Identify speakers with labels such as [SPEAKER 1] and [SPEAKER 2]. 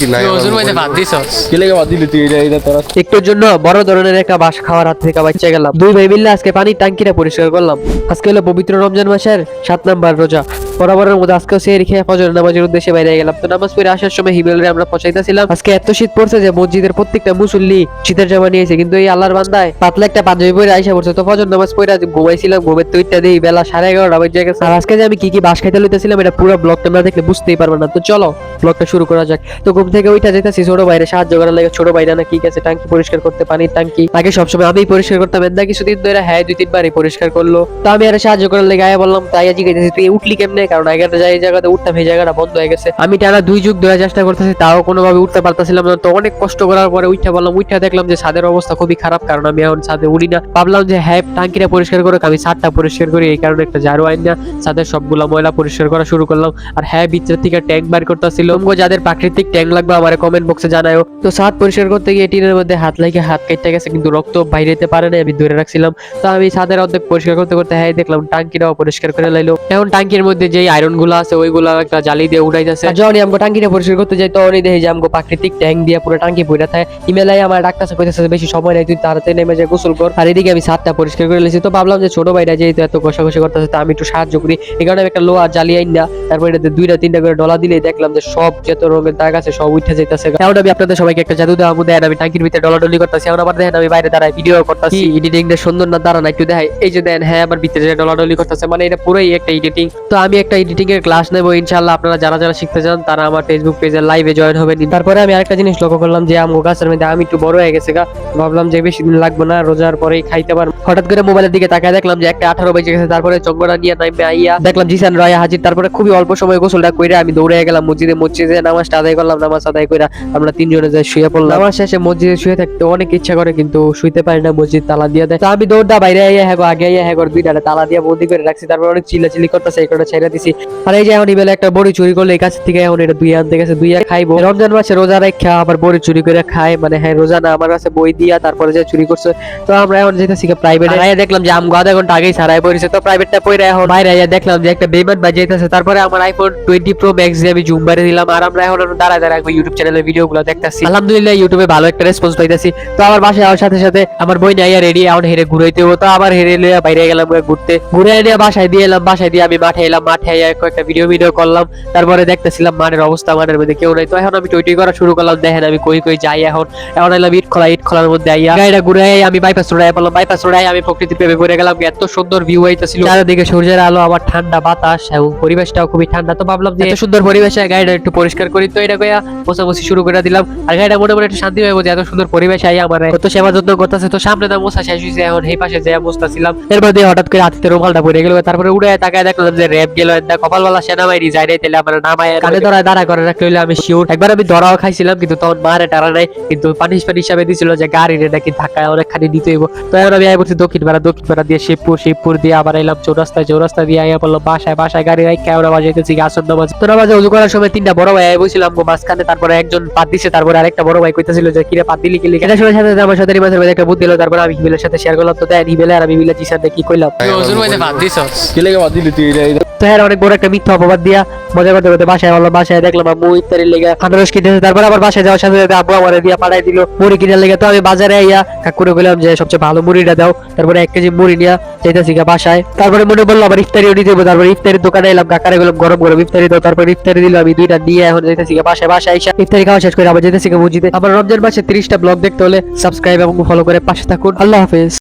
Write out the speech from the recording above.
[SPEAKER 1] কি নাই
[SPEAKER 2] ওজুর মধ্যে ভাত দিছস
[SPEAKER 1] কি লাগে বাদ দিলি তুই এটা তোরা
[SPEAKER 3] একটুর জন্য বড় ধরনের একটা বাস খাওয়ার হাত থেকে বাঁচা গেলাম। দুই ভাই মিলে আজকে পানির ট্যাঙ্কিটা পরিষ্কার করলাম। আজকে হলো পবিত্র রমজান মাসের 7 নাম্বার রোজা। বরাবরের মধ্যে আজকেও সেহরি খেয়ে ফজর নামাজের উদ্দেশ্যে বাইরে গেলাম। তো নামাজ পড়ে আসার সময় হিমেলরে আমরা পৌঁছাইতেছিলাম। আজকে এত শীত পড়ছে যে মসজিদের প্রত্যেকটা মুসল্লি শীতের জামা নিয়েছে, কিন্তু এই আল্লাহর বান্দায় পাতলা একটা পাঞ্জাবি পরে আইসা পড়ছে। তো ফজর নামাজ পড়ে ঘুমাইছিলাম, ঘুমের তো ইত্যাদি বেলা 11:30 বাজে গেছে। আর আজকে যে আমি কি বাস খাইতে লইতেছিলাম এটা পুরো ব্লগটা না দেখলে বুঝতেই পারবে না। তো চলো ব্লগটা শুরু করা যাক। তো ঘুম থেকে ওইটা যেতেছি ছোট ভাইরে সাহায্য করার লাগে। ছোট ভাইরা না কি গেছে ট্যাঙ্কি পরিষ্কার করতে, পানির ট্যাঙ্কি আগে সবসময় আমিই পরিষ্কার করতাম, না কিছুদিন ধরে হ্যাঁ 2-3বারই পরিষ্কার করলো। তো আমি আর সাহায্য করার লেগে আয়া বললাম, তাই আজকে গেছি তুই উঠলি কেমনে, কারণ আগের জায়গাতে উঠতাম এই জায়গাটা বন্ধ হয়ে গেছে। আমি টানা 2 যুগ ধরে চেষ্টা করতেছি, তাও কোনোভাবে উঠতে পারতেছিলাম না। তো অনেক কষ্ট করার পরে উঠা বললাম, উঠা দেখলাম যে ছাদের অবস্থা খুবই খারাপ, কারণ আমি এখন ছাদে উড়ি না। ভাবলাম যে হ্যাঁ ট্যাঙ্কিটা পরিষ্কার করে আমি ছাদটা পরিষ্কার করি, এই কারণে একটা ঝাড়ু আইন না ছাদের সবগুলা ময়লা পরিষ্কার করা শুরু করলাম। আর হ্যাঁ ভিতর থেকে ট্যাঙ্ক বার করতেছিল। যাদের প্রাকৃতিক ট্যাঙ্ক লাগবে আমার কমেন্ট বক্সে জানাও। তো ছাদ পরিষ্কার করতে গিয়ে টিনের মধ্যে হাত লাগে হাত কেটে গেছে, কিন্তু রক্ত বাইরে যেতে পারে না, আমি ধরে রাখছিলাম। তো আমি ছাদের অর্ধেক পরিষ্কার করতে করতে হ্যাঁ দেখলাম ট্যাঙ্কিটাও পরিষ্কার করে লাইলো। এখন ট্যাঙ্কির মধ্যে যে আয়রন গুলো আছে ওইগুলা একটা জালি দিয়ে উঠাইতেছে। যখন আমগো ট্যাঙ্কিটা পরিষ্কার করতে যাই তখনই দেখি যে আমগো প্রাকৃতিক ট্যাঙ্ক দিয়ে পুরো ট্যাঙ্কি ভরে থাকে। ইমেলাই আমার ডাক্তার কইতেছে বেশি সময় নাই, তুই তাড়াতাড়ি নেমে যা গোসল কর। আর এদিকে আমি ছাদটা পরিষ্কার করে লেছি। তো ভাবলাম যে ছোট ভাইরা যেহেতু এত ঘষাঘষি করতেছে তা আমি একটু সাহায্য করি, এই কারণে আমি একটা লোহা জালি আইন না তারপর এটাতে 2-3টা করে ডলা দিলেই দেখলাম যে সব যত রঙের দাগ আছে সব উঠে যাইতেছে। এখন আমি আপনাদের সবাইকে একটা জাদু দেওয়া দেন, আমি ট্যাঙ্কির ভিতরে ডলাডলি করতেছি। এখন আবার দেখেন আমি বাইরে দাঁড়ায় ভিডিও করতেছি। এডিটিংটা সুন্দর না দাঁড়ান একটু দেখাই, এই যে দেন হ্যাঁ আমার ভিতরে ডলাডলি করতেছে, মানে এটা পুরোই একটা এডিটিং। তো আমি একটা এডিটিং এর ক্লাস নেবো ইনশাআল্লাহ। আপনারা যারা যারা শিখতে চান তারা আমার ফেসবুক পেজে লাইভে জয়েন হবেন। তারপরে আমি আরেকটা জিনিস লক্ষ্য করলাম যে আমগো গাছের মধ্যে আমি একটু বড় হয়ে গেছে গা, ভাবলাম যে বেশি দিন লাগবে না, রোজার পরেই খাইতে পারবো। হঠাৎ করে মোবাইলের দিকে তাকায় দেখলাম যে একটা 18 বেজে গেছে। তারপরে চঙ্গড়া নিয়ে নামে আইয়া দেখলাম জিসান রায় হাজির। তারপরে খুবই অল্প সময় গোসলটা কইরা আমি দৌড়ে গেলাম মসজিদে নামাজটা আদায় করলাম। নামাজ আদায় কইরা আমরা 3 জনে যাই শুয়ে পড়লাম। নামাজ শেষে মসজিদে শুয়ে থাকতে অনেক ইচ্ছা করে, কিন্তু শুইতে পারি না, মসজিদ তালা দিয়ে দেয়। তো আমি দৌড়টা বাইরে আইয়া হ্যাঁ আগে আইয়া হ্যাঁ 2টা তালা দিয়ে বন্দি করে রাখছি। তারপর অনেক চিল্লাচিল্লি করতেছে, এই কারণে ছেড়ে দিছি। আর এই যে এখন ইবেলে একটা বড়ি চুরি করলে এই কাছ থেকে এখন এটা 2 আনতে গেছে, 2 খাইবো। রমজান মাসে রোজা রাখা আবার বড়ি চুরি করে খায়, মানে হ্যাঁ রোজা না আমার কাছে বই দিয়া তারপরে যে চুরি করছে। তো আমরা এখন যেতেছি প্রাইভেটে আইয়া দেখলাম যে আমগো আধা ঘন্টা আগেই সারাই পড়েছে। তো প্রাইভেটটা পড়ে এখন বাইরে আইয়া দেখলাম যে একটা বেমান বাজাইতেছে। তারপরে আমার আইফোন 20 প্রো ম্যাক্স দিয়ে আমি জুম বাড়িয়ে দিলাম। আর আমরা এখন দাঁড়ায় ইউটিউব চ্যানেলের ভিডিওগুলো দেখতেছি। আলহামদুলিল্লাহ ইউটিউবে ভালো একটা রেসপন্স পাইতেছি। তো আমার বাসায় আসার সাথে সাথে আমার বই আইয়া রেডি এখন হেরে ঘুরাইতে হতো। তো আবার হেরে লইয়া বাইরে গেলাম ঘুরতে, ঘুরে এনে বাসায় দিয়ে এলাম। বাসায় দিয়ে আমি মাঠে এলাম, মাঠে আইয়া কয়েকটা ভিডিও করলাম। তারপরে দেখতেছিলাম মাঠের অবস্থা, মাঠের মধ্যে কেউ নাই। তো এখন আমি টুইটি করা শুরু করলাম, দেখেন আমি কই যাই। এখন এলাম ইট খোলার মধ্যে আইয়া গাড়িটা ঘুরে আমি বাইপাস রোডে বললাম, বাইপাস রোডে আমি প্রকৃতির প্রেমে পড়ে গেলাম। এত সুন্দর ভিউ হইতেছিল, চারিদিকে সূর্যের আলো, আবার ঠান্ডা বাতাস এবং পরিবেশটাও খুবই ঠান্ডা। তো ভাবলাম যে এত সুন্দর পরিবেশে গাড়িটা একটু পরিষ্কার করি। তো এটা কইয়া মোছামুছি শুরু করে দিলাম। আর গাড়িটা মোটামুটি একটু শান্তি পাইবো যে এত সুন্দর পরিবেশে আইয়া আমার কত সেবা যত্ন করতেছে। তো সামনে না মোছা শেষ হয়েছে, এখন এই পাশে যাইয়া মুছতাছিলাম। এরপর দিয়ে হঠাৎ করে হাতে রুমালটা পড়ে গেল। তারপরে উড়ে তাকায় দেখলাম যে র্যাপ গেল, কপালওয়ালা সেনাবাহিনী যাই রে, তাহলে আমার নামায় কানে ধরায় দাঁড়া করে রাখলে আমি শিওর। একবার আমি ধরাও খাইছিলাম, কিন্তু তখন মারে টারা নাই, কিন্তু পানিশমেন্ট হিসাবে দিছিল যে গাড়ি রে নাকি ধাক্কায় অনেকখানি দিতে হইব। তো এখন আমি আই পড়ছি দক্ষিণ পাড়া দিয়ে শিবপুর দিয়ে আবার এলাম চৌরাস্তা দিয়ে আইয়া বললাম বাসায় গাড়ি রাখ কেমন বাজাইতেছি আসন নামাজ। তো নামাজে উজু করার সময় 3টা বড় ভাই বসছিলাম মাঝখানে। তারপরে একজন পাত দিছে, তারপরে আরেকটা বড় ভাই কইতেছিল যে কিরে পাত দিলি কি লিখে। এটা শুনে সাথে আমার সাথে রিমাসের মধ্যে একটা বুদ্ধি হলো। তারপরে আমি হিমেলের সাথে শেয়ার করলাম। তো দেন হিমেলে আর আমি মিলে জিসানকে কি কইলাম,
[SPEAKER 2] ওজুর মধ্যে ভাত দিছস
[SPEAKER 1] কি লাগে বাদ দিলি তুই এটা
[SPEAKER 3] তো হ্যাঁ অনেক বড় একটা মিথ্যা অপবাদ দিয়া মজা করতে করতে বাসায় বললাম। বাসায় দেখলাম আম্মু ইফতারির লেগে আনারস কিনেছে। তারপর আবার বাসায় যাওয়ার সাথে সাথে আব্বু আমার দিয়া পাঠাই দিল মুড়ি কিনার লেগে। তো আমি বাজারে আইয়া কাকুরে বললাম যে সবচেয়ে ভালো মুড়িটা দাও। তারপরে 1 কেজি মুড়ি নিয়ে যাইতেছি বাসায়। তারপরে মনে বললো আবার ইফতারিও নিতে হবে। তারপরে ইফতারির দোকানে এলাম, কাকারে বললাম গরম ইফতারি দাও। তারপরে ইফতারি দিল, আমি 2টা নিয়ে এখন যাইতেছি বাসায় এসে ইফতারি খাওয়া শেষ করে আবার যাইতেছি মসজিদে। আমার রমজান মাসে 30টা ব্লগ দেখতে হলে সাবস্ক্রাইব এবং ফলো করে পাশে থাকুন। আল্লাহ হাফেজ।